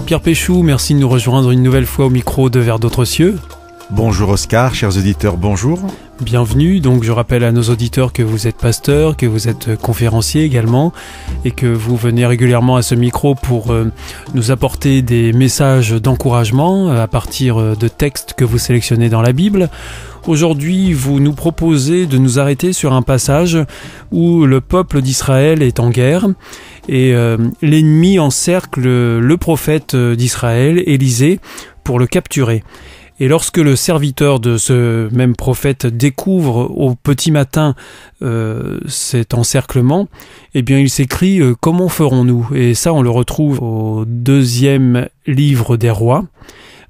Pierre Péchou, merci de nous rejoindre une nouvelle fois au micro de Vers d'autres cieux. Bonjour Oscar, chers auditeurs, bonjour. Bienvenue, donc je rappelle à nos auditeurs que vous êtes pasteur, que vous êtes conférencier également et que vous venez régulièrement à ce micro pour nous apporter des messages d'encouragement à partir de textes que vous sélectionnez dans la Bible. Aujourd'hui, vous nous proposez de nous arrêter sur un passage où le peuple d'Israël est en guerre et l'ennemi encercle le prophète d'Israël, Élisée, pour le capturer. Et lorsque le serviteur de ce même prophète découvre au petit matin cet encerclement, eh bien il s'écrie « Comment ferons-nous » Et ça, on le retrouve au 2e livre des rois,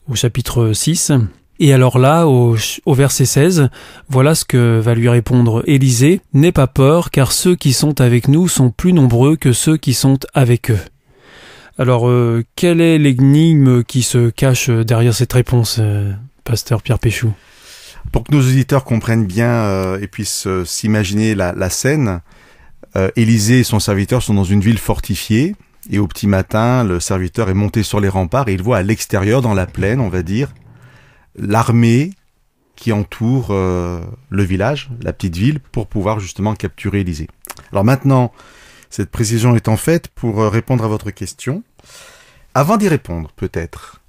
au chapitre 6. Et alors là, au verset 16, voilà ce que va lui répondre Élisée. « N'aie pas peur, car ceux qui sont avec nous sont plus nombreux que ceux qui sont avec eux. » Alors, quelle est l'énigme qui se cache derrière cette réponse, pasteur Pierre Péchou ? Pour que nos auditeurs comprennent bien et puissent s'imaginer la scène, Élisée et son serviteur sont dans une ville fortifiée, et au petit matin, le serviteur est monté sur les remparts et il voit à l'extérieur, dans la plaine, on va dire, l'armée qui entoure le village, la petite ville, pour pouvoir justement capturer Élisée. Alors maintenant, cette précision étant faite, pour répondre à votre question, avant d'y répondre, peut-être,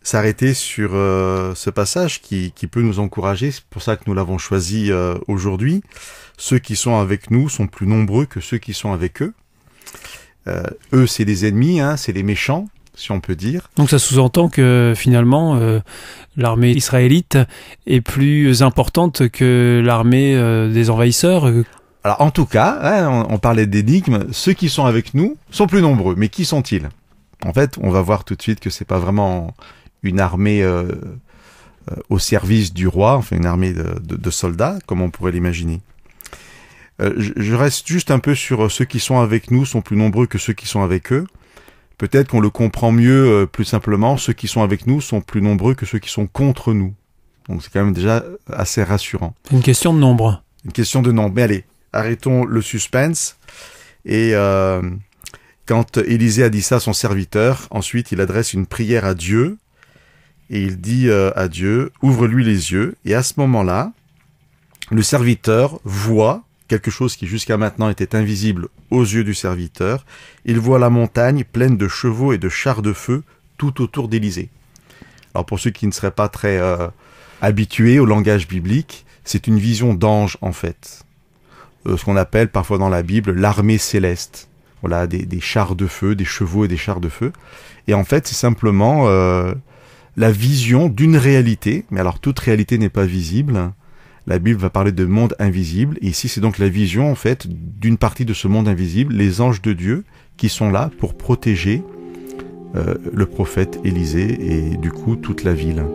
s'arrêter sur ce passage qui peut nous encourager, c'est pour ça que nous l'avons choisi aujourd'hui. Ceux qui sont avec nous sont plus nombreux que ceux qui sont avec eux. Eux, c'est les ennemis, c'est les méchants, si on peut dire. Donc ça sous-entend que finalement, l'armée israélite est plus importante que l'armée des envahisseurs. Alors en tout cas, on parlait d'énigmes, ceux qui sont avec nous sont plus nombreux, mais qui sont-ils ? En fait, on va voir tout de suite que c'est pas vraiment une armée au service du roi, enfin une armée de soldats, comme on pourrait l'imaginer. Je reste juste un peu sur ceux qui sont avec nous sont plus nombreux que ceux qui sont avec eux. Peut-être qu'on le comprend mieux, plus simplement, ceux qui sont avec nous sont plus nombreux que ceux qui sont contre nous. Donc c'est quand même déjà assez rassurant. Une question de nombre. Une question de nombre, mais allez. Arrêtons le suspense. Et quand Élisée a dit ça à son serviteur, ensuite il adresse une prière à Dieu. Et il dit à Dieu, ouvre-lui les yeux. Et à ce moment-là, le serviteur voit quelque chose qui jusqu'à maintenant était invisible aux yeux du serviteur. Il voit la montagne pleine de chevaux et de chars de feu tout autour d'Élisée. Alors pour ceux qui ne seraient pas très habitués au langage biblique, c'est une vision d'ange en fait. Ce qu'on appelle parfois dans la Bible l'armée céleste. Voilà, des chars de feu, des chevaux et des chars de feu. Et en fait, c'est simplement la vision d'une réalité. Mais alors, toute réalité n'est pas visible. La Bible va parler de monde invisible. Et ici, c'est donc la vision, en fait, d'une partie de ce monde invisible, les anges de Dieu qui sont là pour protéger le prophète Élisée et du coup, toute la ville.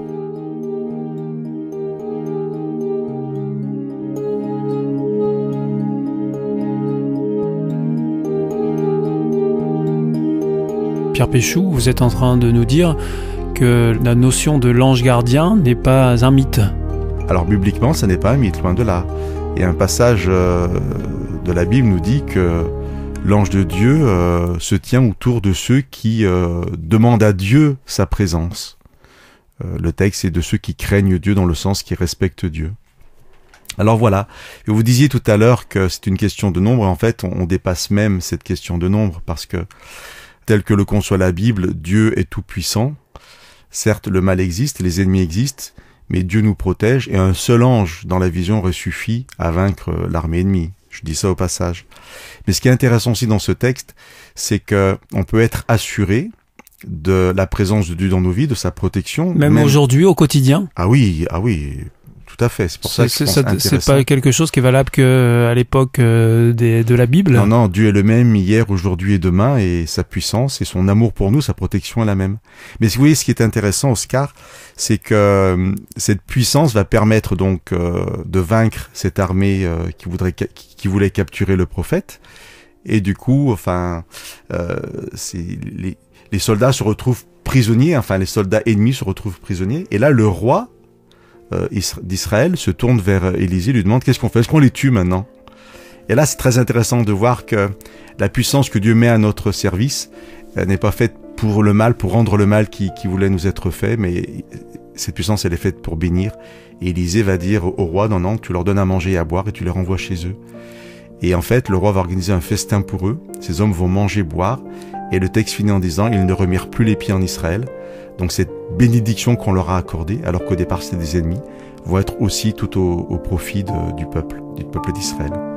Pierre Péchou, vous êtes en train de nous dire que la notion de l'ange gardien n'est pas un mythe. Alors bibliquement, ça n'est pas un mythe, loin de là. Et un passage de la Bible nous dit que l'ange de Dieu se tient autour de ceux qui demandent à Dieu sa présence. Le texte est de ceux qui craignent Dieu dans le sens qui respectent Dieu. Alors voilà, et vous disiez tout à l'heure que c'est une question de nombre, et en fait on dépasse même cette question de nombre, parce que tel que le conçoit la Bible, Dieu est tout-puissant. Certes, le mal existe, les ennemis existent, mais Dieu nous protège et un seul ange dans la vision aurait suffi à vaincre l'armée ennemie. Je dis ça au passage. Mais ce qui est intéressant aussi dans ce texte, c'est que on peut être assuré de la présence de Dieu dans nos vies, de sa protection. Même aujourd'hui, au quotidien ? Ah oui, tout à fait. C'est pour ça que c'est pas quelque chose qui est valable qu'à l'époque de la Bible. Non, Dieu est le même hier, aujourd'hui et demain, et sa puissance et son amour pour nous, sa protection est la même. Mais vous voyez, ce qui est intéressant, Oscar, c'est que cette puissance va permettre donc de vaincre cette armée qui voulait capturer le prophète. Et du coup, les soldats se retrouvent prisonniers, les soldats ennemis se retrouvent prisonniers. Et là, le roi d'Israël se tourne vers Élisée, lui demande qu'est-ce qu'on fait, est-ce qu'on les tue maintenant? Et là, c'est très intéressant de voir que la puissance que Dieu met à notre service n'est pas faite pour le mal, pour rendre le mal qui voulait nous être fait, mais cette puissance, elle est faite pour bénir. Et Élisée va dire au roi, non, tu leur donnes à manger et à boire et tu les renvoies chez eux. Et en fait, le roi va organiser un festin pour eux. Ces hommes vont manger, boire. Et le texte finit en disant, ils ne remirent plus les pieds en Israël. Donc cette bénédiction qu'on leur a accordée, alors qu'au départ c'était des ennemis, vont être aussi tout au profit du peuple d'Israël.